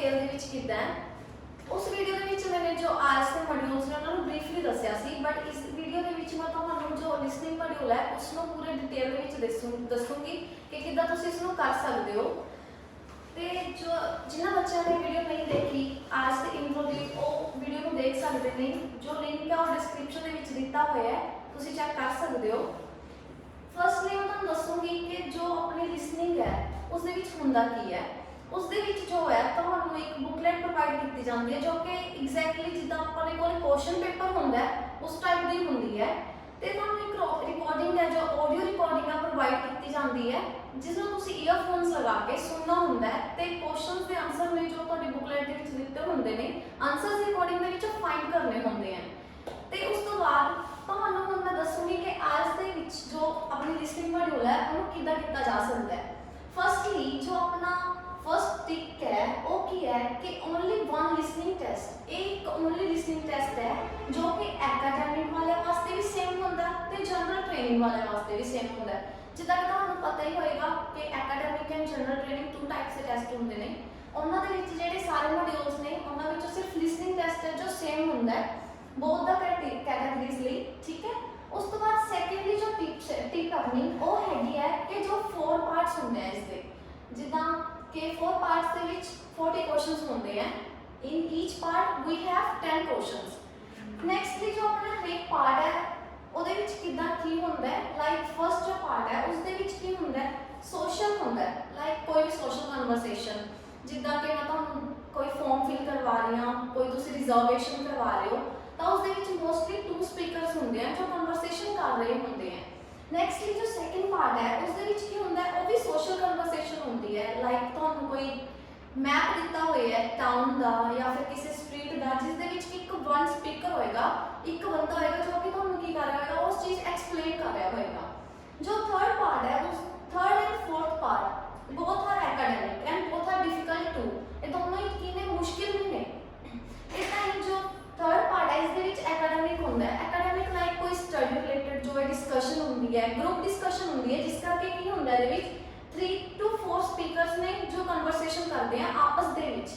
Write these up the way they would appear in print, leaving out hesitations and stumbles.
Detail दे विच कीता है। उस वीडियो दे विच मैंने जो आज के मॉड्यूल्स ने उन्होंने ब्रीफली दस्सिया सी, बट इस वीडियो दे विच मैं तुहानू जो लिसनिंग मॉड्यूल है उसनों पूरे डिटेल दे विच दसूंगी कि किद्दां तुसीं इसनों कर सकदे हो। ते जो जिन्हां बच्चों ने वीडियो नहीं देखी आज के इंट्रो दी वो वीडियो को देख सकते हैं, जो लिंक है वो डिस्क्रिप्शन दे विच दिता होया है, तुसीं चेक कर सकते हो। फर्स्टली मैं तुहानू दसूंगी कि जो अपनी लिसनिंग है उस दे विच हुंदा की है। उस दे विच जो है तुहानू एक बुकलेट प्रोवाइड की जाती है जो कि एग्जैक्टली जिद्दां अपने कोल क्वेश्चन पेपर हुंदा है उस टाइप दी हुंदी है। ते तुहानू एक रिकॉर्डिंग है जो ऑडियो रिकॉर्डिंग है प्रोवाइड की जाती है जिसमें तुसीं ईयरफोन्स लगा के सुनना हुंदा है ते क्वेश्चंस दे आंसर ने जो तुहाडी बुकलेट दे विच दित्ते हुंदे ने आंसर्स रिकॉर्डिंग दे विच फाइंड करने हुंदे हैं। ते उस तो बाद तुहानू हुण मैं दसूंगी कि आज दे विच जो अपनी लिसनिंग मॉड्यूल है उहनूं किद्दां कीता जा सकदा है। फर्स्टली जो अपना फर्स्ट टिक है वो की है कि ओनली वन लिसनिंग टेस्ट, एक ओनली लिसनिंग टेस्ट है जो कि एकेडमिक वाले वास्ते भी सेम होंदा ते जनरल ट्रेनिंग वाले वास्ते भी सेम होंदा है। जिद्दां कि तुहानू पता ही होएगा कि academic and general training two types के टेस्ट होंदे ने। उन्हां दे विच जिहड़े सारे मॉड्यूल्स ने उन्हां विच सिर्फ लिसनिंग टेस्ट है जो सेम होंदा है बोथ द कैटेगरीज ਲਈ, ठीक है। उस तो बाद सेकेंडली जो टिप अपनी वो हैगी है कि जो 4 पार्ट्स होंदे हैं इसके, जिद्दां कि 4 पार्ट्स दे विच 40 क्वेश्चंस होंदे हैं। In each part we have 10 questions. Nextly जो अपना हरेक पार्ट है ਉਹਦੇ ਵਿੱਚ ਕਿਦਾਂ ਕੀ ਹੁੰਦਾ ਹੈ, ਲਾਈਕ ਫਸਟ ਜੋ ਪਾਰਟ ਹੈ ਉਸ ਦੇ ਵਿੱਚ ਕੀ ਹੁੰਦਾ ਹੈ, ਸੋਸ਼ਲ ਹੁੰਦਾ ਹੈ। ਲਾਈਕ ਕੋਈ ਵੀ ਸੋਸ਼ਲ ਕਨਵਰਸੇਸ਼ਨ, ਜਿੱਦਾਂ ਕਿ ਮੈਂ ਤੁਹਾਨੂੰ ਕੋਈ ਫਾਰਮ ਫਿਲ ਕਰਵਾ ਰਹੀ ਹਾਂ, ਕੋਈ ਤੁਸੀਂ ਰਿਜ਼ਰਵੇਸ਼ਨ ਕਰਵਾ ਰਹੇ ਹੋ ਤਾਂ ਉਸ ਦੇ ਵਿੱਚ ਮੋਸਟਲੀ 2 ਸਪੀਕਰਸ ਹੁੰਦੇ ਆ ਜੋ ਕਨਵਰਸੇਸ਼ਨ ਕਰ ਰਹੇ ਹੁੰਦੇ ਆ। ਨੈਕਸਟਲੀ ਜੋ ਸੈਕੰਡ ਪਾਰਟ ਹੈ ਉਸ ਦੇ ਵਿੱਚ ਕੀ ਹੁੰਦਾ ਹੈ, ਉਹ ਵੀ ਸੋਸ਼ਲ ਕਨਵਰਸੇਸ਼ਨ ਹੁੰਦੀ ਹੈ। ਲਾਈਕ ਤੁਹਾਨੂੰ ਕੋਈ ਮੈਪ ਦਿੱਤਾ ਹੋਇਆ ਹੈ ਟਾਊਨ ਦਾ ਜਾਂ ਫਿਰ ਕਿਸੇ ਸਟਰੀਟ ਦਾ ਜਿਸ ਦੇ ਵਿੱਚ ਇੱਕ ਵਨ ਸਪੀਕਰ ਹੋਏਗਾ, ਇੱਕ ਬੰਦਾ ਹੋਏਗਾ ਜੋ ਕਿ ਤੁਹਾਨੂੰ ਕੀ ਕਰ ਰਿਹਾ ਹੋਏਗਾ, ਉਸ ਚੀਜ਼ ਐਕਸਪਲੇਨ ਕਰ ਰਿਹਾ ਹੋਏਗਾ। ਜੋ ਥਰਡ ਪਾर्ट है उस third and fourth part both are academic and both are difficult too, ये दोनों ही किने मुश्किल नहीं ने। इतना ही जो थर्ड पार्ट है इसके विच एकेडमिक होंदा है। एकेडमिक लाइक कोई स्टडी रिलेटेड जो है डिस्कशन होंदी है, ग्रुप डिस्कशन होंदी है जिस करके की होंदा है विच 3 to 4 स्पीकर्स ने जो कन्वर्सेशन करते हैं आपस दे विच।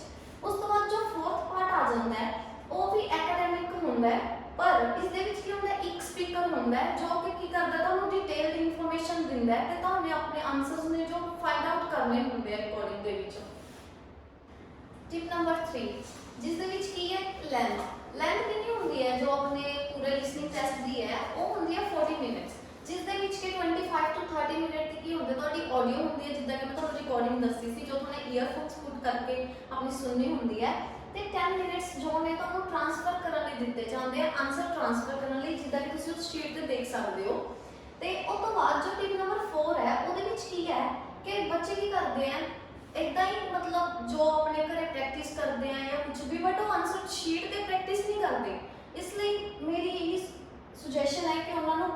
उस तो बाद जो फोर्थ पार्ट आ जाता है वो भी एकेडमिक होंदा है, पर इस दे विच की होंदा है एक स्पीकर होंदा है जो कि की करदा तुहानू डिटेल इन्फॉर्मेशन दिंदा है ते तुहानू अपने आंसर्स ने जो फाइंड आउट करने होंदे हैं रिकॉर्डिंग दे विच। टिप नंबर 3 जिस दे विच की है लेंथ। लेंथ कितनी होंदी है जो अपने पूरे लिसनिंग टेस्ट दी है वो होंदी है 40 मिनट्स, जिस दे विच के 25 to 30 मिनट की होंदे तुहाडी ऑडियो होंदी है जिद्दां कि मैं तुहानू रिकॉर्डिंग दस्सी सी जो तुहाने ईयरफोन्स पुट करके अपनी सुननी होंदी है। ते 10 मिनट्स जो ने तुहानू ट्रांसफर करने लई दित्ते जांदे हैं, आंसर ट्रांसफर करने लई जिद्दां कि तुसीं उस शीट ते देख सकदे हो। ते उस तो बाद जो टिप नंबर 4 है ਉਹਦੇ ਵਿੱਚ ਕੀ है कि बच्चे की करते हैं इदां ही, मतलब जो अपने घरे प्रैक्टिस करते हैं या कुछ भी, बट वो आंसर शीट ते प्रैक्टिस नहीं करते। इसलिए मेरी यही सुजैशन है कि उन्होंने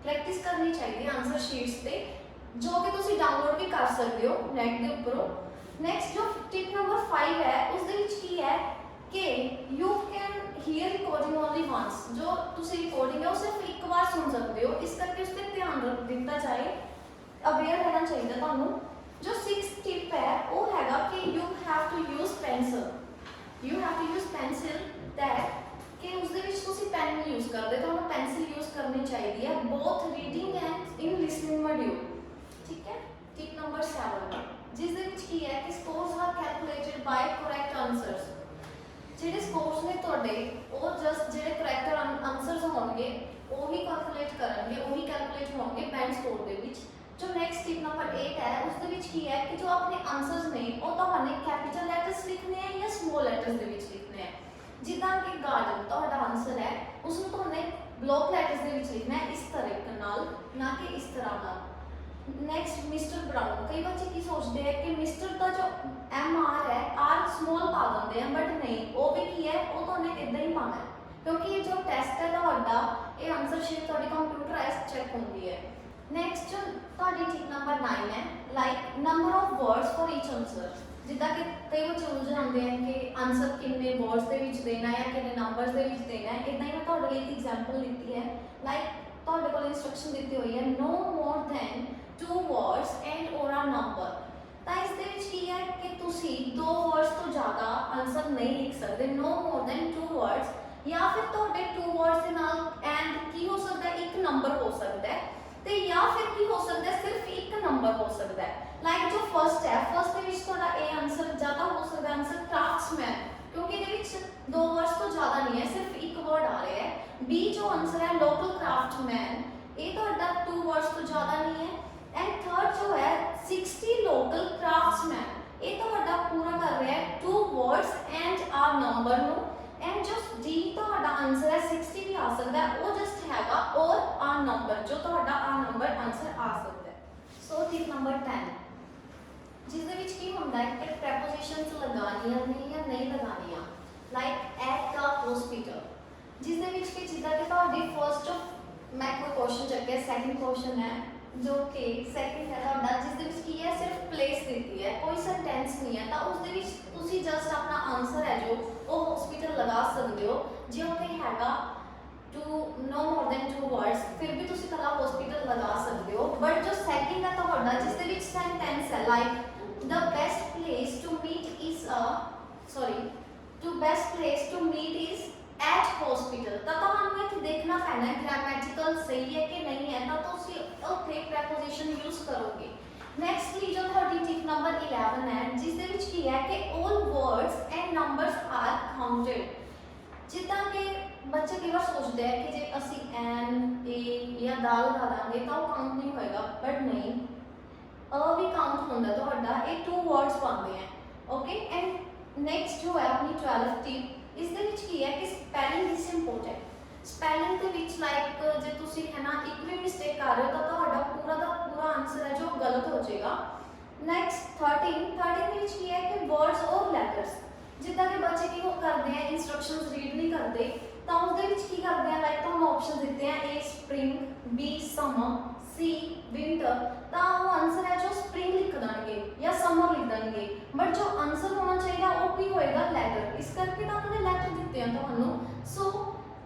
प्रैक्टिस करनी चाहिए आंसर शीट्स ते, जो कि तुसीं डाउनलोड भी कर सकते हो नेट के उपरों। नैक्सट जो टिप नंबर 5 है उसके विच की है कि you can hear recording only once, जो तुसीं रिकॉर्डिंग है वो सिर्फ एक बार सुन सकते हो, इस करके उस पर ध्यान रख दिता जाए, अवेयर रहना चाहिए तुहानू। जो 6th टिप है वो हैगा कि you have to use pencil, you have to use pencil that कि उस दे विच तुसीं पेन नहीं यूज करते, तुहानू पेंसिल यूज करनी चाहिए है both reading and in listening module, ठीक है। टिप नंबर 7 जिस दे विच की है कि scores are calculated by correct answers. ਜਿਹੜੇ ਸਕੋਰਸ ਨੇ ਤੁਹਾਡੇ ਉਹ ਜਸਟ ਜਿਹੜੇ ਕਰੈਕਟ ਆਨਸਰਸ ਹੋਣਗੇ ਉਹੀ ਕੈਲਕੂਲੇਟ ਕਰਨਗੇ, ਉਹੀ ਕੈਲਕੂਲੇਟ ਹੋਣਗੇ ਬੈਂਡ ਸਕੋਰ ਦੇ ਵਿੱਚ। ਜੋ ਨੈਕਸਟ टिप नंबर 8 है ਉਸ ਦੇ ਵਿੱਚ ਕੀ ਹੈ ਕਿ ਜੋ ਆਪਣੇ ਆਨਸਰਸ ਨੇ ਉਹ ਤੁਹਾਨੂੰ ਕੈਪੀਟਲ ਲੈਟਰਸ ਲਿਖਣੇ ਆ ਜਾਂ ਸਮਾਲ ਲੈਟਰਸ ਦੇ ਵਿੱਚ ਲਿਖਣੇ ਆ। ਜਿੱਦਾਂ ਕਿ ਗਾਰਡਨ ਤੁਹਾਡਾ ਆਨਸਰ ਹੈ ਉਸ ਨੂੰ ਤੁਹਾਨੂੰ ਬਲੌਕ ਲੈਟਰਸ ਦੇ ਵਿੱਚ ਲਿਖਣਾ ਹੈ ਇਸ ਤਰੀਕੇ ਨਾਲ, ਨਾ ਕਿ ਇਸ ਤਰ੍ਹਾਂ ਨਾਲ। नैक्सट मिस्टर ब्राउन, कई बच्चे की सोचते हैं कि मिस्टर का जो MR है आर स्मॉल पा देंगे हैं, बट नहीं, वो भी की है वो तो उन्हें इदा ही पाना है क्योंकि ये जो टेस्ट है ਤੁਹਾਡਾ ये आंसर शीट ਤੁਹਾਡੀ कंप्यूटराइज चेक होती है। नैक्सट जो ਤੁਹਾਡੀ टिप नंबर 9 है like number of words for each answer. जिद्दां कि कई बच्चे उलझ जाते हैं कि आंसर कितने वर्ड्स के विच देना है या कितने नंबर्स के विच देना है। इदां ही मैं ਤੁਹਾਡੇ ਲਈ एक एग्जांपल दी है, लाइक ਤੁਹਾਡੇ ਕੋਲ इंस्ट्रक्शन दी हुई है no more than 2 words and or a number। ਤਾਂ ਇਸ ਦੇ ਵਿੱਚ ਕੀ ਹੈ ਕਿ ਤੁਸੀਂ ਤੁਸੀਂ 2 वर्ड्स तो ज़्यादा आंसर नहीं लिख सकते, नो मोर देन 2 वर्ड्स, या फिर ਤੁਹਾਡੇ 2 वर्ड्स ਦੇ ਨਾਲ एंड ਕੀ ਹੋ ਸਕਦਾ ਹੈ, ਇੱਕ ਨੰਬਰ ਹੋ ਸਕਦਾ ਹੈ, ਤੇ ਜਾਂ ਫਿਰ ਕੀ ਹੋ ਸਕਦਾ ਹੈ, ਸਿਰਫ ਇੱਕ ਨੰਬਰ ਹੋ ਸਕਦਾ ਹੈ। ਲਾਈਕ ਜੋ ਫਰਸਟ ਹੈ, ਫਰਸਟ ਦੇ ਵਿੱਚ ਤੁਹਾਡਾ ਇਹ ਆंसर ਜ਼ਿਆਦਾ ਹੋ ਸਕਦਾ ਹੈ, ਆंसर क्राफ्ट्समैन, क्योंकि ਇਹਦੇ ਵਿੱਚ 2 वर्ड्स ਤੋਂ ਜ਼ਿਆਦਾ नहीं है, सिर्फ एक वर्ड आ रहा है। बी जो आंसर है लोकल क्राफ्टमैन, ਇਹ ਤੁਹਾਡਾ 2 वर्ड्स ਤੋਂ ਜ਼ਿਆਦਾ नहीं है। एंड थर्ड जो है 60 लोकल क्राफ्ट्समैन, ਇਹ ਤੁਹਾਡਾ ਪੂਰਾ ਕਰ ਰਿਹਾ ਹੈ 2 वर्ड्स एंड आर नंबर ਨੂੰ। एंड जो डी ਤੁਹਾਡਾ ਆंसर है 60 ਵੀ ਆ ਸਕਦਾ ਹੈ, ਉਹ ਜਸਟ ਹੈਗਾ ਔਰ ਆਰ ਨੰਬਰ, ਜੋ ਤੁਹਾਡਾ ਆਰ ਨੰਬਰ ਆंसर ਆ ਸਕਦਾ ਹੈ। ਸੋ ਟਿਪ ਨੰਬਰ 10, ਜਿਸ ਦੇ ਵਿੱਚ ਕੀ ਹੁੰਦਾ ਹੈ ਕਿ ਪ੍ਰੈਪੋਜੀਸ਼ਨਸ ਲਗਾਉਣੀਆਂ ਨੇ ਜਾਂ ਨਹੀਂ ਲਗਾਉਣੀਆਂ, ਲਾਈਕ ਐਟ ਦਾ ਹਸਪੀਟਲ, ਜਿਸ ਦੇ ਵਿੱਚ ਕਿ ਜਿੱਦਾਂ ਕਿ ਤੁਹਾਡੀ ਫਰਸਟ ਮੈਂ ਕੋਈ ਕੁਐਸਚਨ ਚੱਕਿਆ, ਸੈਕੰਡ ਕੁਐਸਚਨ ਹੈ ਜੋ ਕਿ ਸੈਕੰਡ ਹੈ ਤੁਹਾਡਾ, ਜਿਸ ਦੇ ਵਿੱਚ ਕੀ ਹੈ ਸਿਰਫ ਪਲੇਸ ਦਿੱਤੀ ਹੈ, ਕੋਈ ਸੈਂਟੈਂਸ ਨਹੀਂ ਹੈ, ਤਾਂ ਉਸ ਦੇ ਵਿੱਚ ਤੁਸੀਂ ਜਸਟ ਆਪਣਾ ਆਨਸਰ ਹੈ ਜੋ ਉਹ ਹਸਪੀਟਲ ਲਗਾ ਸਕਦੇ ਹੋ। ਜੇ ਉੱਥੇ ਹੈਗਾ to no more than 2 words, ਫਿਰ ਵੀ ਤੁਸੀਂ ਕੱਲਾ ਹਸਪੀਟਲ ਲਗਾ ਸਕਦੇ ਹੋ। ਬਟ ਜੋ ਸੈਕੰਡ ਹੈ ਤੁਹਾਡਾ, ਜਿਸ ਦੇ ਵਿੱਚ ਸੈਂਟੈਂਸ ਹੈ like the best place to meet is best place to meet is at hospital, ਤਾਂ ਤੁਹਾਨੂੰ ਇੱਥੇ ਦੇਖਣਾ ਪੈਣਾ ਹੈ ਗ੍ਰਾਮੈਟਿਕਲ ਸਹੀ ਹੈ ਕਿ ਨਹੀਂ ਹੈ, ਤਾਂ ਤੁਸੀਂ ਉੱਥੇ ਪ੍ਰੈਪੋਜੀਸ਼ਨ ਯੂਜ਼ ਕਰੋਗੇ। ਨੈਕਸਟਲੀ ਜੋ ਤੁਹਾਡੀ ਟਿਪ ਨੰਬਰ 11 ਹੈ, ਜਿਸ ਦੇ ਵਿੱਚ ਕੀ ਹੈ ਕਿ all words and numbers are counted। ਜਿੱਦਾਂ ਕਿ ਬੱਚੇ ਕਈ ਵਾਰ ਸੋਚਦੇ ਆ ਕਿ ਜੇ ਅਸੀਂ ਐਨ ਏ ਜਾਂ ਦਾਲ ਲਗਾ ਦਾਂਗੇ ਤਾਂ ਉਹ ਕਾਊਂਟ ਨਹੀਂ ਹੋਏਗਾ, ਬਟ ਨਹੀਂ, ਅ ਵੀ ਕਾਊਂਟ ਹੁੰਦਾ ਤੁਹਾਡਾ, ਇਹ 2 words ਪਾਉਂਦੇ ਆ, ਓਕੇ। ਐਂਡ ਨੈਕਸਟ ਜੋ ਹੈ ਆਪਣੀ 12th ਟਿਪ, ਇਸ ਦੇ ਵਿੱਚ ਕੀ ਹੈ ਕਿ ਸਪੈਲਿੰਗ ਇਜ਼ ਇੰਪੋਰਟੈਂਟ। ਸਪੈਲਿੰਗ ਦੇ ਵਿੱਚ ਲਾਈਕ ਜੇ ਤੁਸੀਂ ਹੈ ਨਾ ਇੱਕ ਵੀ ਮਿਸਟੇਕ ਕਰ ਰਹੇ ਹੋ ਤਾਂ ਤੁਹਾਡਾ ਪੂਰਾ ਦਾ ਪੂਰਾ ਆਨਸਰ ਹੈ ਜੋ ਗਲਤ ਹੋ ਜਾਏਗਾ। ਨੈਕਸਟ 13 ਦੇ ਵਿੱਚ ਕੀ ਹੈ ਕਿ ਵਰਡਸ ਔਰ ਲੈਟਰਸ, ਜਿੱਦਾਂ ਕਿ ਬੱਚੇ ਕੀ ਹੋ ਕਰਦੇ ਆ ਇਨਸਟਰਕਸ਼ਨਸ ਰੀਡ ਨਹੀਂ ਕਰਦੇ, ਤਾਂ ਉਸਦੇ ਵਿੱਚ ਕੀ ਕਰਦੇ ਆ ਲਾਈਕ ਤੁਹਾਨੂੰ ਆਪਸ਼ਨ ਦਿੱਤੇ ਆ A spring, B summer, C winter, ਤਾਂ ਉਹ ਆਨਸਰ ਹੈ ਜੋ ਸਪ੍ਰਿੰਗ ਲਿਖ ਦੇਣਗੇ ਜਾਂ ਸਮਰ ਲਿਖ ਦੇਣਗੇ, ਬਟ ਜੋ ਆਨਸਰ ਹੋਣਾ ਚਾਹੀਦਾ ਉਹ ਕੀ ਹੋਏਗਾ ਲੈਟਰ। ਇਸ ਕਰਕੇ ਤਾਂ ਉਹਨਾਂ ਨੇ ਲੈਟਰ ਦਿੱਤੇ ਆ ਤੁਹਾਨੂੰ। ਸੋ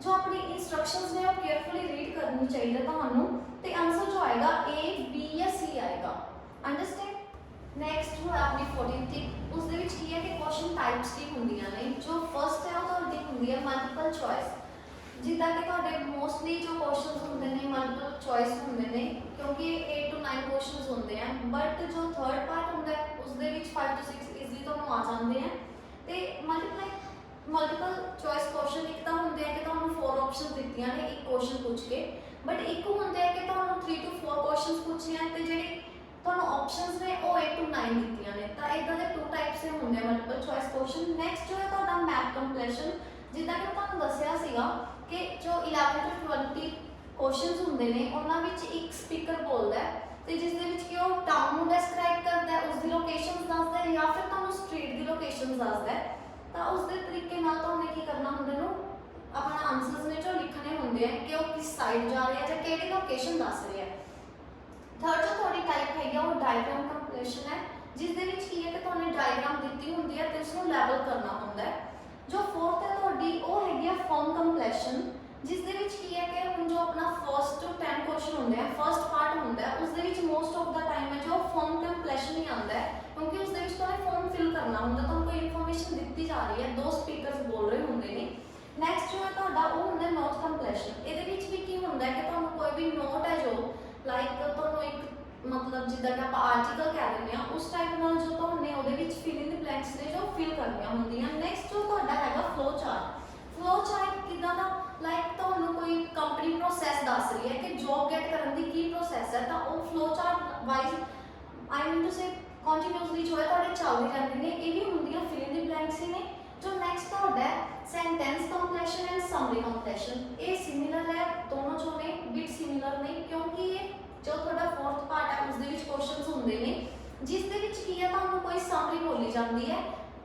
ਜੋ ਆਪਣੀ ਇਨਸਟਰਕਸ਼ਨਸ ਨੇ ਉਹ ਕੇਅਰਫੁਲੀ ਰੀਡ ਕਰਨੀ ਚਾਹੀਦੀ ਤੁਹਾਨੂੰ, ਤੇ ਆਨਸਰ ਜੋ ਆਏਗਾ A B ਜਾਂ C ਆਏਗਾ। ਅੰਡਰਸਟੈਂਡ। ਨੈਕਸਟ ਜੋ ਹੈ ਆਪਣੀ 14th ਟਿਪ, ਉਸ ਦੇ ਵਿੱਚ ਕੀ ਹੈ ਕਿ ਕੁਐਸਚਨ ਟਾਈਪਸ ਕੀ ਹੁੰਦੀਆਂ ਨੇ। ਜੋ ਫਸਟ ਹੈ ਉਹ ਤੁਹਾਡੀ ਹੁੰਦੀ ਹੈ ਮਲਟੀਪਲ ਚੋਇਸ, ਜਿੱਦਾਂ ਕਿ ਤੁਹਾਡੇ ਮੋਸਟਲੀ ਜੋ ਕੁਐਸਚਨਸ ਹੁੰਦੇ ਨੇ ਮਲਟੀਪਲ ਚੋਇਸ ਹੁੰਦੇ ਨੇ, ਕਿਉਂਕਿ 8 to 9 ਕੁਐਸਚਨਸ ਹੁੰਦੇ ਆ, ਬਟ ਜੋ ਥਰਡ ਪਾਰਟ ਹੁੰਦਾ ਹੈ ਉਸ ਦੇ ਵਿੱਚ 5 to 6 ਈਜ਼ਲੀ ਤੁਹਾਨੂੰ ਆ ਜਾਂਦੇ ਆ। ਤੇ ਮਲਟੀਪਲ ਚੋਇਸ ਕੁਐਸਚਨ ਇੱਕ ਤਾਂ ਹੁੰਦੇ ਆ ਕਿ ਤੁਹਾਨੂੰ 4 ਆਪਸ਼ਨ ਦਿੱਤੀਆਂ ਨੇ ਇੱਕ ਕੁਐਸਚਨ ਪੁੱਛ ਕੇ, ਬਟ ਇੱਕ ਹੁੰਦੇ ਆ ਕਿ ਤੁਹਾਨੂੰ 3 to 4 ਕੁਐਸਚਨਸ ਪੁੱਛੇ ਆ ਤੇ ਜਿਹੜੇ ਤੁਹਾਨੂੰ ਆਪਸ਼ਨਸ ਨੇ ਉਹ 8 to 9 ਦਿੱਤੀਆਂ ਨੇ। ਤਾਂ ਇਦਾਂ ਦੇ 2 ਟਾਈਪਸ ਦੇ ਹੁੰਦੇ ਆ ਮਲਟੀਪਲ ਚੋਇਸ ਕੁਐਸਚਨ। ਨੈਕਸਟ ਜੋ ਹੈ ਤੁਹਾਡਾ ਮੈਪ ਕੰਪਲੀਸ਼ਨ, ਜਿੱਦਾਂ ਕਿ ਤੁਹਾਨੂੰ ਦੱਸਿਆ ਸੀਗਾ ਕਿ ਜੋ 11 to 20 ਕੁਐਸਚਨਸ ਹੁੰਦੇ ਨੇ ਉਹਨਾਂ ਵਿੱਚ ਇੱਕ ਸਪੀਕਰ ਬੋਲਦਾ ਹੈ, ਤੇ ਜਿਸ ਦੇ ਵਿੱਚ ਕਿ ਉਹ ਟਾਊਨ ਨੂੰ ਡਿਸਕ੍ਰਾਈਬ ਕਰਦਾ ਹੈ, ਉਸ ਦੀ ਲੋਕੇਸ਼ਨਸ ਦੱਸਦਾ ਹੈ ਜਾਂ ਫਿਰ ਤੁਹਾਨੂੰ ਸਟਰੀਟ ਦੀ ਲੋਕੇਸ਼ਨਸ ਦੱਸਦਾ ਹੈ। ਤਾਂ ਉਸ ਦੇ ਤਰੀਕੇ ਨਾਲ ਤੁਹਾਨੂੰ ਕੀ ਕਰਨਾ ਹੁੰਦਾ ਨੂੰ ਆਪਣਾ ਆਨਸਰਸ ਨੇ ਜੋ ਲਿਖਣੇ ਹੁੰਦੇ ਆ ਕਿ ਉਹ ਕਿਸ ਸਾਈਡ ਜਾ ਰਿਹਾ ਜਾਂ ਕਿਹੜੀ ਲੋਕੇਸ਼ਨ ਦੱਸ ਰਿਹਾ ਹੈ। ਥਰਡ ਜੋ ਤੁਹਾਡੀ ਟਾਈਪ ਹੈਗੀ ਉਹ ਡਾਇਗ੍ਰਾਮ ਕੰਪਲੀਸ਼ਨ ਹੈ, ਜਿਸ ਦੇ ਵਿੱਚ ਕੀ ਹੈ ਕਿ ਤੁਹਾਨੂੰ ਡਾਇਗ੍ਰਾਮ ਦਿੱਤੀ ਹੁੰਦੀ ਹੈ ਤੇ ਉਸ ਨੂੰ ਲੈਵਲ ਕਰਨਾ ਹੁੰਦਾ ਹੈ। ਜੋ ਫੋਰਥ ਹੈ ਤੁਹਾਡੀ ਉਹ ਹੈਗੀ ਆ ਫਾਰਮ ਕੰਪਲੀਸ਼ਨ, ਜਿਸ ਦੇ ਵਿੱਚ ਕੀ ਹੈ ਕਿ ਹੁਣ ਜੋ ਆਪਣਾ ਫਰਸਟ ਤੋਂ 10 ਕੁਐਸਚਨ ਹੁੰਦੇ ਆ, ਫਰਸਟ ਪਾਰਟ ਹੁੰਦਾ ਹੈ, ਉਸ ਦੇ ਵਿੱਚ ਮੋਸਟ ਆਫ ਦਾ ਟਾਈਮ ਹੈ ਜੋ ਫਾਰਮ ਕੰਪਲੀਸ਼ਨ ਹੀ ਆਉਂਦਾ ਹੈ, ਕਿਉਂਕਿ ਉਸ ਦੇ ਵਿੱਚ ਤੁਹਾਨੂੰ ਫਾਰਮ ਫਿਲ ਕਰਨਾ ਹੁੰਦਾ, ਤੁਹਾਨੂੰ ਕੋਈ ਇਨਫੋਰਮੇਸ਼ਨ ਦਿੱਤੀ ਜਾ ਰਹੀ ਹੈ, 2 ਸਪੀਕਰਸ ਬੋਲ ਰਹੇ ਹੁੰਦੇ ਨੇ। ਨੈਕਸਟ ਜੋ ਹੈ ਤੁਹਾਡਾ ਉਹ ਹੁੰਦਾ ਨੋਟ ਕੰਪਲੀਸ਼ਨ। ਇਹਦੇ ਵਿੱਚ ਵੀ ਕੀ ਹੁੰਦਾ ਹੈ ਕਿ ਤੁਹਾਨੂੰ ਕੋਈ ਵੀ ਨੋਟ ਹੈ ਜੋ ਲਾਈਕ ਤੁਹਾਨੂੰ ਇੱਕ ਮਤਲਬ ਜਿੱਦਾਂ ਕਿ ਆਪਾਂ ਆਰਟੀਕਲ ਕਹਿ ਦਿੰਦੇ ਆ, ਉਸ ਟਾਈਪ ਨਾਲ ਜੋ ਤੁਹਾਨੂੰ ਉਹਦੇ ਵਿੱਚ ਫਿਲ ਇਨ ਦੀ ਬਲੈਂਕਸ ਨੇ ਜੋ ਫਿਲ ਕਰਨੀਆਂ ਹੁੰਦੀਆਂ। ਨੈਕਸਟ ਜੋ ਤੁਹਾਡਾ ਹੈਗਾ ਫਲੋ ਚਾਰਟ। ਫਲੋ ਚਾਰਟ ਕਿੱਦਾਂ ਦਾ ਲਾਈਕ ਤੁਹਾਨੂੰ ਕੋਈ ਕੰਪਨੀ ਪ੍ਰੋਸੈਸ ਦੱਸ ਰਹੀ ਹੈ ਕਿ ਜੌਬ ਗੈਟ ਕਰਨ ਦੀ ਕੀ ਪ੍ਰੋਸੈਸ ਹੈ, ਤਾਂ ਉਹ flow chart wise I mean to say continuously ਜੋ ਹੈ ਤੁਹਾਡੇ ਚੱਲਦੇ ਰਹਿੰਦੇ ਨੇ। ਇਹ ਵੀ ਹੁੰਦੀਆਂ ਫਿਲ ਇਨ ਦੀ ਬਲੈਂਕਸ ਹੀ ਨੇ। ਜੋ ਨੈਕਸਟ ਤੁਹਾਡਾ sentence completion and summary completion, ਇਹ ਸਿਮਿਲਰ ਹੈ, ਦੋਨੋਂ ਜੋ ਨੇ ਬਿਟ ਸਿਮਿਲਰ ਨੇ, ਕਿਉਂਕਿ ਇਹ ਜੋ ਤੁਹਾਡਾ ਫੋਰਥ ਪਾਰਟ ਹੈ ਉਸ ਦੇ ਵਿੱਚ ਕੁਐਸਚਨਸ ਹੁੰਦੇ ਨੇ, ਜਿਸ ਦੇ ਵਿੱਚ ਕੀ ਹੈ ਤੁਹਾਨੂੰ ਕੋਈ ਸਮਰੀ ਬੋਲੀ ਜਾਂਦੀ ਹੈ,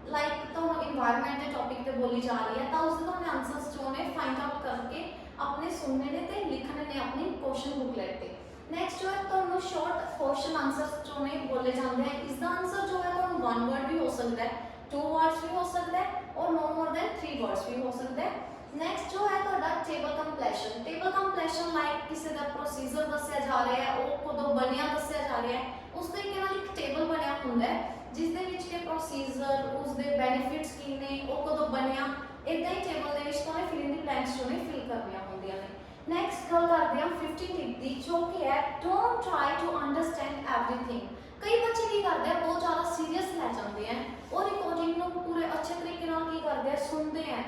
ਲਾਈਕ ਤੁਹਾਨੂੰ ਇਨਵਾਇਰਨਮੈਂਟ ਦੇ ਟੌਪਿਕ ਤੇ ਬੋਲੀ ਜਾ ਰਹੀ ਹੈ, ਤਾਂ ਉਸ ਦੇ ਤੁਹਾਨੂੰ ਆਨਸਰਸ ਜੋ ਨੇ ਫਾਈਂਡ ਆਊਟ ਕਰਕੇ ਆਪਣੇ ਸੁਣਨੇ ਨੇ ਤੇ ਲਿਖਣੇ ਨੇ ਆਪਣੀ ਕੁਐਸਚਨ ਬੁਕਲੈਟ ਤੇ। ਨੈਕਸਟ ਜੋ ਹੈ ਤੁਹਾਨੂੰ ਸ਼ਾਰਟ ਕੁਐਸਚਨ ਆਨਸਰਸ ਜੋ ਨੇ ਬੋਲੇ ਜਾਂਦੇ ਆ। ਇਸ ਦਾ ਆਨਸਰ ਜੋ ਹੈ ਤੁਹਾਨੂੰ 1 word ਵੀ ਹੋ ਸਕਦਾ ਹੈ, 2 words ਵੀ ਹੋ ਸਕਦਾ ਹੈ ਔਰ no more than 3 words ਵੀ ਹੋ ਸਕਦਾ ਹੈ। ਨੈਕਸਟ ਜੋ ਹੈ ਤੁਹਾਡਾ table completion. Table completion like ਕਿਸੇ ਦਾ ਪ੍ਰੋਸੀਜਰ ਦੱਸਿਆ ਜਾ ਰਿਹਾ ਹੈ, ਉਹ ਕਦੋਂ ਬਣਿਆ ਦੱਸਿਆ ਜਾ ਰਿਹਾ ਹੈ, ਉਸ ਤਰੀਕੇ ਨਾਲ ਇੱਕ ਟੇਬਲ ਬਣਿਆ ਹੁੰਦਾ ਹੈ ਜਿਸ ਦੇ ਵਿੱਚ ਕਿ ਪ੍ਰੋਸੀਜਰ, ਉਸਦੇ ਬੈਨੀਫਿਟਸ ਕੀ ਨੇ, ਉਹ ਕਦੋਂ ਬਣਿਆ, ਇਦਾਂ ਹੀ ਟੇਬਲ ਦੇ ਵਿੱਚ ਤੁਹਾਨੂੰ ਫਿਲ ਇਨ ਦੀ ਬਲੈਂਕਸ ਜੋ ਨੇ ਫਿਲ ਕਰਨੀਆਂ ਹੁੰਦੀਆਂ ਨੇ। ਨੈਕਸਟ ਗੱਲ ਕਰਦੇ ਹਾਂ 15 ਟਿਪ ਦੀ, ਜੋ ਕਿ ਹੈ don't try to understand everything. ਕਈ ਬੱਚੇ ਕੀ ਕਰਦੇ ਆ, ਬਹੁਤ ਜ਼ਿਆਦਾ ਸੀਰੀਅਸ ਲੈ ਜਾਂਦੇ ਆ, ਉਹ ਰਿਕਾਰਡਿੰਗ ਨੂੰ ਪੂਰੇ ਅੱਛੇ ਤਰੀਕੇ ਨਾਲ ਕੀ ਕਰਦੇ ਆ, ਸੁਣਦੇ ਆ,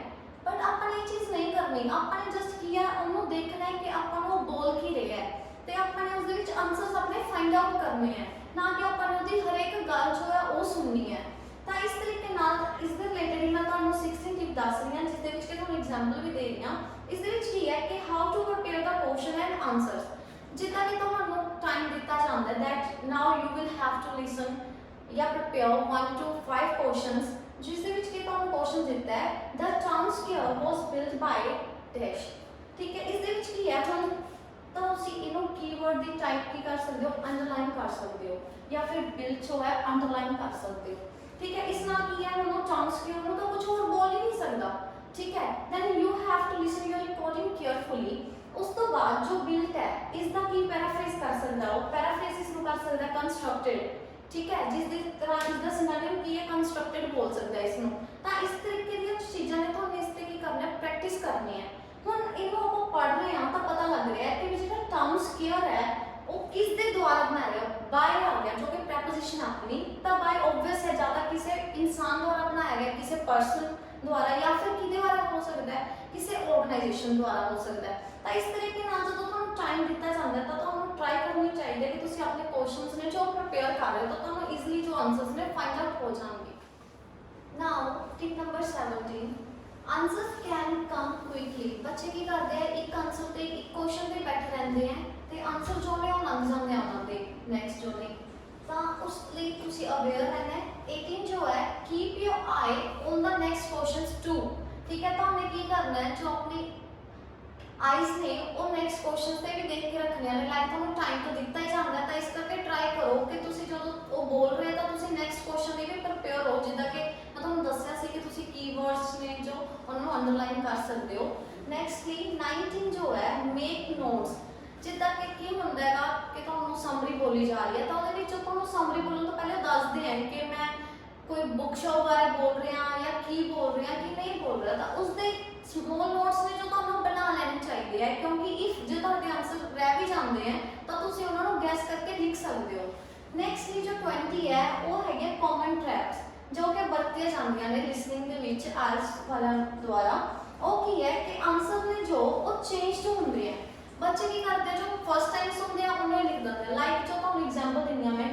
ਬਟ ਆਪਾਂ ਨੇ ਇਹ ਚੀਜ਼ ਨਹੀਂ ਕਰਨੀ। ਆਪਾਂ ਨੇ ਜਸਟ ਕੀ ਹੈ, ਉਹਨੂੰ ਦੇਖਣਾ ਹੈ ਕਿ ਆਪਾਂ ਨੂੰ ਉਹ ਬੋਲ ਕੀ ਰਿਹਾ ਹੈ, ਤੇ ਆਪਾਂ ਨੇ ਉਸਦੇ ਵਿੱਚ ਆਨਸਰਸ ਆਪਣੇ ਫਾਈਂਡ ਆਊਟ ਕਰਨੇ ਹੈ, ਨਾ ਕਿ ਆਪਾਂ ਨੇ ਉਹਦੀ ਹਰੇਕ ਗੱਲ ਜੋ ਹੈ ਉਹ ਸੁਣਨੀ ਹੈ। ਤਾਂ ਇਸ ਤਰੀਕੇ ਨਾਲ ਇਸ ਦੇ ਰਿਲੇਟਡ ਹੀ ਮੈਂ ਤੁਹਾਨੂੰ 16 ਟਿਪ ਦੱਸ ਰਹੀ ਹਾਂ, ਜਿਸ ਦੇ ਵਿੱਚ ਕਿ ਤੁਹਾਨੂੰ ਐਗਜ਼ਾਮਪਲ ਵੀ ਦੇ ਰਹੀ ਹਾਂ। ਇਸ ਦੇ ਵਿੱਚ ਕੀ ਹੈ ਕਿ how to prepare the question and answers. ਜਿੱਦਾਂ ਕਿ ਤੁਹਾਨੂੰ ਟਾਈਮ ਦਿੱਤਾ ਜਾਂਦਾ ਹੈ that now you will have to listen ਜਾਂ ਪ੍ਰਪੇਅਰ 1 to 5 ਕੁਐਸਚਨਸ, ਜਿਸ ਦੇ ਵਿੱਚ ਕਿ ਤੁਹਾਨੂੰ ਕੁਐਸਚਨ ਦਿੱਤਾ ਹੈ ਦ ਟਾਊਨ ਸਕੁਅਰ ਵਾਸ ਬਿਲਟ ਬਾਈ ਡੈਸ਼। ਠੀਕ ਹੈ, ਇਸ ਦੇ ਵਿੱਚ ਕੀ ਹੈ, ਹੁਣ ਤਾਂ ਤੁਸੀਂ ਇਹਨੂੰ ਕੀਵਰਡ ਦੀ ਟਾਈਪ ਕੀ ਕਰ ਸਕਦੇ ਹੋ, ਅੰਡਰਲਾਈਨ ਕਰ ਸਕਦੇ ਹੋ, ਜਾਂ ਫਿਰ ਬਿਲਟ ਜੋ ਹੈ ਅੰਡਰਲਾਈਨ ਕਰ ਸਕਦੇ ਹੋ। ਠੀਕ ਹੈ, ਇਸ ਨਾਲ ਕੀ ਹੈ, ਉਹਨੂੰ ਟਾਊਨ ਸਕੁਅਰ ਨੂੰ ਤਾਂ ਕੁਝ ਹੋਰ ਬੋਲ ਹੀ ਨਹੀਂ ਸਕਦਾ। ਠੀਕ ਹੈ, then you have to listen your recording carefully. ਉਸ ਤੋਂ ਬਾਅਦ ਜੋ ਬਿਲਟ ਹੈ, ਇਸ ਦਾ ਕੀ ਪੈਰਾਫ੍ਰੇਜ਼ ਕਰ ਸਕਦਾ, ਉਹ ਪੈਰਾਫ੍ਰੇਸਿਸ ਨੂੰ ਕਰ ਸਕਦਾ ਕੰਸਟਰਕਟਡ। ਠੀਕ ਹੈ, ਜਿਸ ਦੀ ਤਰ੍ਹਾਂ ਇਸ ਦਾ ਸਿਨੋਨਿਮ ਕੀ ਹੈ, ਕੰਸਟਰਕਟਡ ਬੋਲ ਸਕਦਾ ਇਸ ਨੂੰ। ਤਾਂ ਇਸ ਤਰੀਕੇ ਦੀਆਂ ਚੀਜ਼ਾਂ ਨੇ ਤੁਹਾਨੂੰ ਇਸ ਤੇ ਕੀ ਕਰਨਾ ਹੈ, ਪ੍ਰੈਕਟਿਸ ਕਰਨੀ ਹੈ। ਹੁਣ ਇਹਨੂੰ ਆਪਾਂ ਪੜ੍ਹ ਰਹੇ ਹਾਂ ਤਾਂ ਪਤਾ ਲੱਗ ਰਿਹਾ ਹੈ ਕਿ ਜਿਹੜਾ ਟਾਊਨ ਸਕੁਅਰ ਹੈ ਉਹ ਕਿਸ ਦੇ ਦੁਆਰਾ ਬਣਾਇਆ ਗਿਆ, ਬਾਏ ਆ ਗਿਆ, ਜੋ ਕਿ ਪ੍ਰੈਪੋਜੀਸ਼ਨ ਆਪਣੀ। ਤਾਂ ਬਾਏ ਆਬਵੀਅਸ ਹੈ, ਜ਼ਿਆਦਾ ਕਿਸੇ ਇਨਸਾਨ ਦੁਆਰਾ ਬਣਾਇਆ ਗਿਆ, ਕਿਸੇ ਪਰਸਨ ਦੁਆਰਾ, ਜਾਂ ਫਿਰ ਕਿਹਦੇ ਦੁਆਰਾ ਹੋ ਸਕਦਾ ਹੈ, ਕਿਸੇ ਆਰਗੇਨਾਈਜੇਸ਼ਨ ਦੁਆਰਾ ਹੋ ਸਕਦਾ ਹੈ। ਤਾਂ ਇਸ ਤਰੀਕੇ ਨਾਲ ਜਦੋਂ ਤੁਹਾਨੂੰ ਟਾਈਮ ਦਿੱਤਾ ਜਾਂਦਾ ਹੈ ਤਾਂ ਤੁਹਾਨੂੰ ਟਰਾਈ ਕਰਨੀ ਚਾਹੀਦੀ ਹੈ ਕਿ ਤੁਸੀਂ ਆਪਣੇ ਕੁਐਸਚਨਸ ਨੇ ਜੋ ਪ੍ਰਪੇਅਰ ਕਰ ਰਹੇ ਹੋ, ਤਾਂ ਤੁਹਾਨੂੰ ਈਜ਼ੀਲੀ ਜੋ ਆਨਸਰਸ ਨੇ ਫਾਈਂਡ ਆਊਟ ਹੋ ਜਾਣਗੇ। Now tip number 17, answers can come quickly. ਬੱਚੇ ਕੀ ਕਰਦੇ ਆ, ਇੱਕ ਆਨਸਰ ਤੇ ਇੱਕ ਕੁਐਸਚਨ ਤੇ ਬੈਠੇ ਰਹਿੰਦੇ ਆ, ਤੇ ਆਨਸਰ ਜੋ ਨੇ ਉਹ ਲੰਘ ਜਾਂਦੇ ਆ ਉਹਨਾਂ ਦੇ ਨੈਕਸਟ ਜੋ ਨੇ। ਤਾਂ ਉਸ ਲਈ ਤੁਸੀਂ ਅਵੇਅਰ ਰਹਿਣਾ ਹੈ। 18 ਜੋ ਹੈ keep your eye on the next questions too. ਠੀਕ ਹੈ, ਤੁਹਾਨੂੰ ਕੀ ਕਰਨਾ ਹੈ, ਜੋ ਆਪਣੀ ਆਈਜ਼ ਨੇ ਉਹ ਨੈਕਸਟ ਕੁਐਸਚਨਸ ਤੇ ਵੀ ਦੇਖ ਕੇ ਰੱਖਣੀਆਂ ਨੇ। ਲਾਈਕ ਤੁਹਾਨੂੰ ਟਾਈਮ ਤਾਂ ਦਿੱਤਾ ਹੀ ਜਾਂਦਾ ਹੈ, ਤਾਂ ਇਸ ਕਰਕੇ ਟਰਾਈ ਕਰੋ ਕਿ ਤੁਸੀਂ ਜਦੋਂ ਉਹ ਬੋਲ ਰਹੇ ਤਾਂ ਤੁਸੀਂ ਨੈਕਸਟ ਕੁਐਸਚਨ ਲਈ ਵੀ ਪ੍ਰਪੇਅਰ ਹੋ। ਜਿੱਦਾਂ ਕਿ ਮੈਂ ਤੁਹਾਨੂੰ ਦੱਸਿਆ ਸੀ ਕਿ ਤੁਸੀਂ ਕੀਵਰਡਸ ਨੇ ਜੋ ਉਹਨਾਂ ਨੂੰ ਅੰਡਰਲਾਈਨ ਕਰ ਸਕਦੇ ਹੋ। ਨੈਕਸਟਲੀ 19 ਜੋ ਹੈ ਮੇਕ ਨੋਟਸ। ਜਿੱਦਾਂ ਕਿ ਕੀ ਹੁੰਦਾ ਹੈਗਾ ਕਿ ਤੁਹਾਨੂੰ ਸਮਰੀ ਬੋਲੀ ਜਾ ਰਹੀ ਹੈ, ਤਾਂ ਉਹਦੇ ਵਿੱਚ ਤੁਹਾਨੂੰ ਸਮਰੀ ਬੋਲਣ ਤੋਂ ਪਹਿਲੇ ਦੱਸਦੇ ਹਨ ਕਿ ਮੈਂ ਕੋਈ ਬੁੱਕ ਸ਼ੋਪ ਬਾਰੇ ਬੋਲ ਰਿਹਾ ਜਾਂ ਕੀ ਬੋਲ ਰਿਹਾ ਕੀ ਨਹੀਂ ਬੋਲ ਰਿਹਾ। ਤਾਂ ਉਸਦੇ ਸਮੋਲ ਨੋਟਸ ਨੇ ਜੋ ਤੁਹਾਨੂੰ ਬਣਾ ਲੈਣੇ ਚਾਹੀਦੇ ਹੈ, ਕਿਉਂਕਿ ਇਫ ਜੇ ਤੁਹਾਡੇ ਆਨਸਰ ਰਹਿ ਵੀ ਜਾਂਦੇ ਹੈ ਤਾਂ ਤੁਸੀਂ ਉਹਨਾਂ ਨੂੰ ਗੈਸ ਕਰਕੇ ਲਿਖ ਸਕਦੇ ਹੋ। ਨੈਕਸਟਲੀ ਜੋ 20 ਹੈ ਉਹ ਹੈਗੇ ਕਾਮਨ ਟ੍ਰੈਪਸ, ਜੋ ਕਿ ਵਰਤੀਆਂ ਜਾਂਦੀਆਂ ਨੇ ਲਿਸਨਿੰਗ ਦੇ ਵਿੱਚ ਆਇਲਸ ਵਾਲਿਆਂ ਦੁਆਰਾ। ਉਹ ਕੀ ਹੈ ਕਿ ਆਨਸਰ ਨੇ ਜੋ ਉਹ ਚੇਂਜਡ ਹੁੰਦੇ ਆ। ਬੱਚੇ ਕੀ ਕਰਦੇ ਆ, ਜੋ ਫਸਟ ਟਾਈਮ ਸੁਣਦੇ ਆ ਉਹਨੂੰ ਹੀ ਲਿਖ ਦਿੰਦੇ ਆ। ਲਾਈਕ ਜੋ ਤੁਹਾਨੂੰ ਐਗਜ਼ਾਮਪਲ ਦਿੰਦੀ ਹਾਂ ਮੈਂ,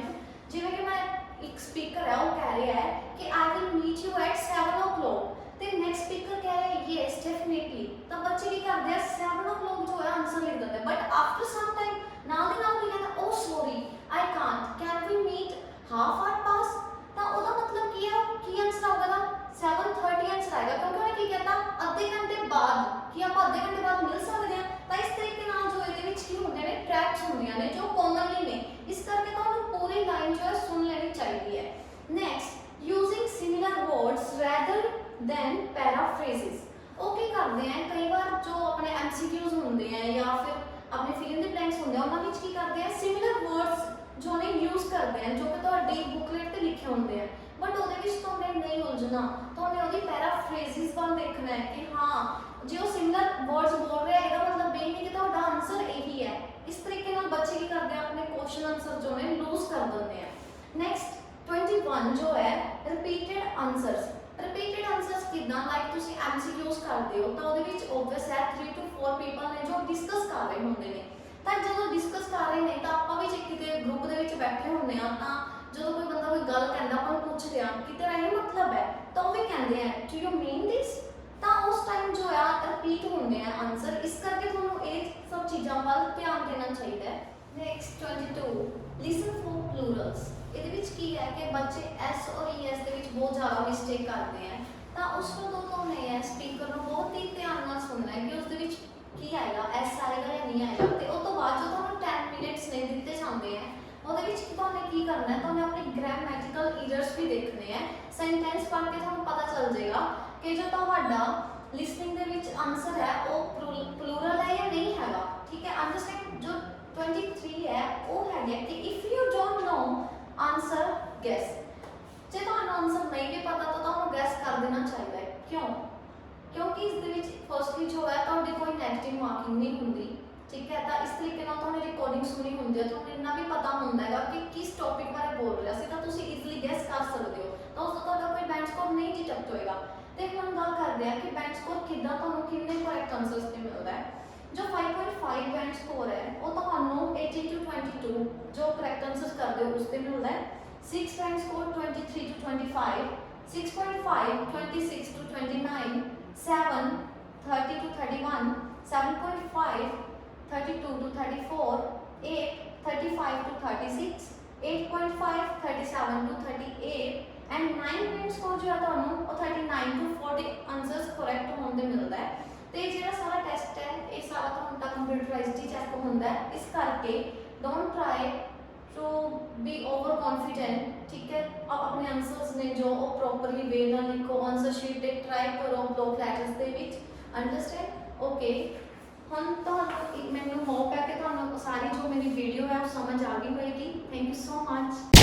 ਜਿਵੇਂ ਕਿ ਮੈਂ ਇੱਕ ਸਪੀਕਰ ਹੈ ਉਹ ਕਹਿ ਰਿਹਾ ਹੈ ਕਿ I will meet you at 7 o'clock, ਤੇ ਨੈਕਸਟ ਸਪੀਕਰ ਕਹਿ ਰਿਹਾ ਹੈ ਯੈਸ ਡੈਫੀਨਿਟਲੀ। ਤਾਂ ਬੱਚੇ ਕੀ ਕਰਦੇ ਆ 7 o'clock ਜੋ ਹੈ ਆਨਸਰ ਲਿਖ ਦਿੰਦੇ, ਬਟ ਆਫਟਰ ਸਮ ਟਾਈਮ ਨਾਲ ਦੀ ਨਾਲ ਕੀ ਕਹਿੰਦਾ, oh sorry I can't, can we meet half or pass. ਤਾਂ ਉਹਦਾ ਮਤਲਬ ਕੀ ਹੈ, ਕੀ ਆਨਸਰ ਆਊਗਾ, 7:30 ਆਨਸਰ ਆਏਗਾ, ਕਿਉਂਕਿ ਉਹਨੇ ਕੀ ਕਹਿੰਦਾ ਅੱਧੇ ਘੰਟੇ ਬਾਅਦ, ਕਿ ਆਪਾਂ ਅੱਧੇ ਘੰਟੇ ਬਾਅਦ ਮਿਲ ਸਕਦੇ ਹਾਂ। ਤਾਂ ਇਸ ਤਰੀਕੇ ਨਾਲ ਜੋ ਇਹਦੇ ਵਿੱਚ ਕੀ ਹੁੰਦੇ ਨੇ, ਟ੍ਰੈਪਸ ਹੁੰਦੀਆਂ ਨੇ ਜੋ ਕਾਮਨਲੀ ਨੇ। ਇਸ ਕਰਕੇ ਤੁਹਾਨੂੰ ਪੂਰੀ ਲਾਈਨ ਜੋ ਹੈ ਸੁਣ ਲੈਣੀ ਚਾਹੀਦੀ ਹੈ। Next using similar words rather than paraphrases. ਉਹ ਕੀ ਕਰਦੇ ਆ, ਕਈ ਵਾਰ ਜੋ ਆਪਣੇ MCQs ਹੁੰਦੇ ਆ ਜਾਂ ਫਿਰ ਆਪਣੇ ਫਿਲ ਇਨ ਦੀ ਬਲੈਂਕਸ ਹੁੰਦੇ ਆ, ਉਹਨਾਂ ਵਿੱਚ ਕੀ ਕਰਦੇ ਆ ਸਿਮਿਲਰ ਵਰਡਸ ਜੋ ਨੇ ਯੂਜ਼ ਕਰਦੇ ਆ, ਜੋ ਕਿ ਤੁਹਾਡੀ ਬੁਕਲੇਟ ਤੇ ਲਿਖੇ ਹੁੰਦੇ ਆ, ਬਟ ਉਹਦੇ ਵਿੱਚ ਤੁਹਾਨੂੰ ਨਹੀਂ ਉਲਝਣਾ। ਤੁਹਾਨੂੰ ਉਹਦੀ ਪੈਰਾਫ੍ਰੇਸਿਸ ਵੱਲ ਦੇਖਣਾ ਹੈ ਕਿ ਹਾਂ ਜੇ ਉਹ ਸਿਮਿਲਰ ਵਰਡਸ ਬੋਲ ਰਿਹਾ ਇਹਦਾ ਮਤਲਬ ਇਹ ਨਹੀਂ ਕਿ ਤੁਹਾਡਾ ਆਨਸਰ ਇਹੀ ਹੈ। ਇਸ ਤਰੀਕੇ ਨਾਲ ਬੱਚੇ ਕੀ ਕਰਦੇ ਆ, ਆਪਣੇ ਕੁਐਸਚਨ ਆਨਸਰ ਜੋ ਨੇ ਲੂਜ਼ ਕਰ ਦਿੰਦੇ ਆ। ਨੈਕਸਟ 21 ਜੋ ਹੈ ਰਿਪੀਟਡ ਆਨਸਰਸ। ਰਿਪੀਟਡ ਆਨਸਰਸ ਕਿਦਾਂ, ਲਾਈਕ ਤੁਸੀਂ MCQs ਕਰਦੇ ਹੋ ਤਾਂ ਉਹਦੇ ਵਿੱਚ ਓਬਵੀਅਸ ਹੈ 3 to 4 ਪੀਪਲ ਨੇ ਜੋ ਡਿਸਕਸ ਕਰ ਰਹੇ ਹੁੰਦੇ ਨੇ। ਤਾਂ ਜਦੋਂ ਡਿਸਕਸ ਕਰ ਰਹੇ ਨੇ ਤਾਂ ਆਪਾਂ ਵੀ ਜੇ ਕਿਤੇ ਗਰੁੱਪ ਦੇ ਵਿੱਚ ਬੈਠੇ ਹੁੰਦੇ ਆ, ਤਾਂ ਜਦੋਂ ਕੋਈ ਬੰਦਾ ਕੋਈ ਗੱਲ ਕਹਿੰਦਾ ਆਪਾਂ ਨੂੰ ਪੁੱਛਦੇ ਆ ਕਿ ਤੇਰਾ ਇਹ ਮਤਲਬ ਹੈ, ਤਾਂ ਉਹ ਵੀ ਕਹਿੰਦੇ ਆ ਡੂ ਯੂ ਮੀਨ ਦਿਸ। ਤਾਂ ਉਸ ਟਾਈਮ ਜੋ ਆ ਰਿਪੀਟ ਹੁੰਦੇ ਆ ਆਨਸਰ, ਇਸ ਕਰਕੇ ਤੁਹਾਨੂੰ ਇਹ ਸਭ ਚੀਜ਼ਾਂ ਵੱਲ ਧਿਆਨ ਦੇਣਾ ਚਾਹੀਦਾ ਹੈ। Next 22 listen for plurals. ਇਹਦੇ ਵਿੱਚ ਕੀ ਹੈ ਕਿ ਬੱਚੇ ਐਸ ਔਰ ਈਐਸ ਦੇ ਵਿੱਚ ਬਹੁਤ ਜ਼ਿਆਦਾ ਮਿਸਟੇਕ ਕਰਦੇ ਆ। ਤਾਂ ਉਸ ਤੋਂ ਤੁਹਾਨੂੰ ਹੈ ਸਪੀਕਰ ਨੂੰ ਬਹੁਤ ਹੀ ਧਿਆਨ ਨਾਲ ਸੁਣਨਾ ਹੈ ਕਿ ਉਸ ਦੇ ਵਿੱਚ ਕੀ ਆਏਗਾ, ਐਸ ਆਏਗਾ ਜਾਂ ਨਹੀਂ ਆਏਗਾ। ਤੇ ਉਸ ਤੋਂ ਬਾਅਦ ਜੋ ਤੁਹਾਨੂੰ 10 ਮਿੰਟਸ ਨੇ ਦਿੱਤੇ ਜਾਂਦੇ ਆ, ਉਹਦੇ ਵਿੱਚ ਤੁਹਾਨੂੰ ਕੀ ਕਰਨਾ ਹੈ, ਤੁਹਾਨੂੰ ਆਪਣੀ ਗ੍ਰਾਮੈਟੀਕਲ ਈਰਰਸ ਵੀ ਦੇਖਣੇ ਆ। ਸੈਂਟੈਂਸ ਪੜ੍ਹ ਕੇ ਤੁਹਾਨੂੰ ਪਤਾ ਚੱਲ ਜਾਏਗਾ ਕਿ ਜੋ ਤੁਹਾਡਾ ਲਿਸਨਿੰਗ ਦੇ ਵਿੱਚ ਆਨਸਰ ਹੈ ਉਹ ਪਲੂਰਲ ਹੈ ਜਾਂ ਨਹੀਂ ਹੈਗਾ। ਠੀਕ ਹੈ, ਅੰਡਰਸਟੈਂਡ। ਜੋ 23 ਹੈ ਉਹ ਹੈਗਾ ਕਿ if you don't know answer gas. ਜੇ ਤੁਹਾਨੂੰ ਆਨਸਰ ਨਹੀਂ ਵੀ ਪਤਾ ਤਾਂ ਤੁਹਾਨੂੰ ਗੈਸ ਕਰ ਦੇਣਾ ਚਾਹੀਦਾ ਹੈ। ਕਿਉਂ? ਕਿਉਂਕਿ ਇਸ ਦੇ ਵਿੱਚ ਫਸਟਲੀ ਜੋ ਹੈ ਤੁਹਾਡੀ ਕੋਈ ਨੈਗੇਟਿਵ ਮਾਰਕਿੰਗ ਨਹੀਂ ਹੁੰਦੀ, ਠੀਕ ਹੈ। ਤਾਂ ਇਸ ਤਰੀਕੇ ਨਾਲ ਤੁਹਾਨੂੰ ਰਿਕਾਰਡਿੰਗ ਸੁਣੀ ਹੁੰਦੀ ਹੈ, ਤੁਹਾਨੂੰ ਇੰਨਾ ਵੀ ਪਤਾ ਹੁੰਦਾ ਹੈਗਾ ਕਿ ਕਿਸ ਟੌਪਿਕ ਬਾਰੇ ਬੋਲ ਰਿਹਾ ਸੀ, ਤਾਂ ਤੁਸੀਂ ਈਜ਼ੀਲੀ ਗੈਸ ਕਰ ਸਕਦੇ ਹੋ, ਤਾਂ ਉਸ ਤੋਂ ਤੁਹਾਡਾ ਕੋਈ ਬੈਂਡ ਸਕੋਰ ਨਹੀਂ ਡਿਟੈਕਟ ਹੋਏਗਾ। ਤੇ ਹੁਣ ਗੱਲ ਕਰਦੇ ਆ ਕਿ ਬੈਂਡ ਸਕੋਰ ਕਿੱਦਾਂ ਤੁਹਾਨੂੰ ਕਿੰਨੇ ਕਰੈਕਟ ਆਨਸਰਸ ਤੇ ਮਿਲਦਾ ਹੈ। ਜੋ 5.5 ਬੈਂਡ ਸਕੋਰ ਹੈ ਉਹ ਤੁਹਾਨੂੰ 80 to 22 ਜੋ ਕਰੈਕਟ ਆਨਸਰਸ ਕਰਦੇ ਹੋ ਉਸ ਤੇ ਮਿਲਦਾ ਹੈ। 6 band score 23 to 25, 6.5 26 to 29, 7 30 to 31, 7.5 32 to 34, 8 35 to 36, 8.5 37 to 38 and 9 band score ਜੋ ਹੈ ਤੁਹਾਨੂੰ ਉਹ 39 to 40 ਆਨਸਰਸ ਕਰੈਕਟ ਹੋਣ ਦੇ ਮਿਲਦਾ ਹੈ। ਤੇ ਜਿਹੜਾ ਸਾਰਾ ਟੈਸਟ ਹੈ ਇਹ ਸਾਰਾ ਤੁਹਾਡਾ ਕੰਪਿਊਟਰਾਈਜ਼ਡ ਹੀ ਚੈੱਕ ਹੁੰਦਾ ਹੈ, ਇਸ ਕਰਕੇ don't try to be over confident, ਠੀਕ ਹੈ। ਆਪ ਆਪਣੇ ਆਨਸਰਸ ਨੇ ਜੋ ਉਹ ਪ੍ਰੋਪਰਲੀ ਵੇ ਨਾਲ ਲਿਖੋ, ਆਨਸਰ ਸ਼ੀਟ ਤੇ ਟਰਾਈ ਕਰੋ ਬਲੌਕ ਲੈਟਰਸ ਦੇ ਵਿੱਚ, ਅੰਡਰਸਟੈਂਡ? ਓਕੇ, ਹੁਣ ਤੁਹਾਨੂੰ ਮੈਨੂੰ ਹੋਪ ਹੈ ਕਿ ਤੁਹਾਨੂੰ ਸਾਰੀ ਜੋ ਮੇਰੀ ਵੀਡੀਓ ਹੈ ਉਹ ਸਮਝ ਆ ਗਈ ਹੋਏਗੀ। Thank you so much.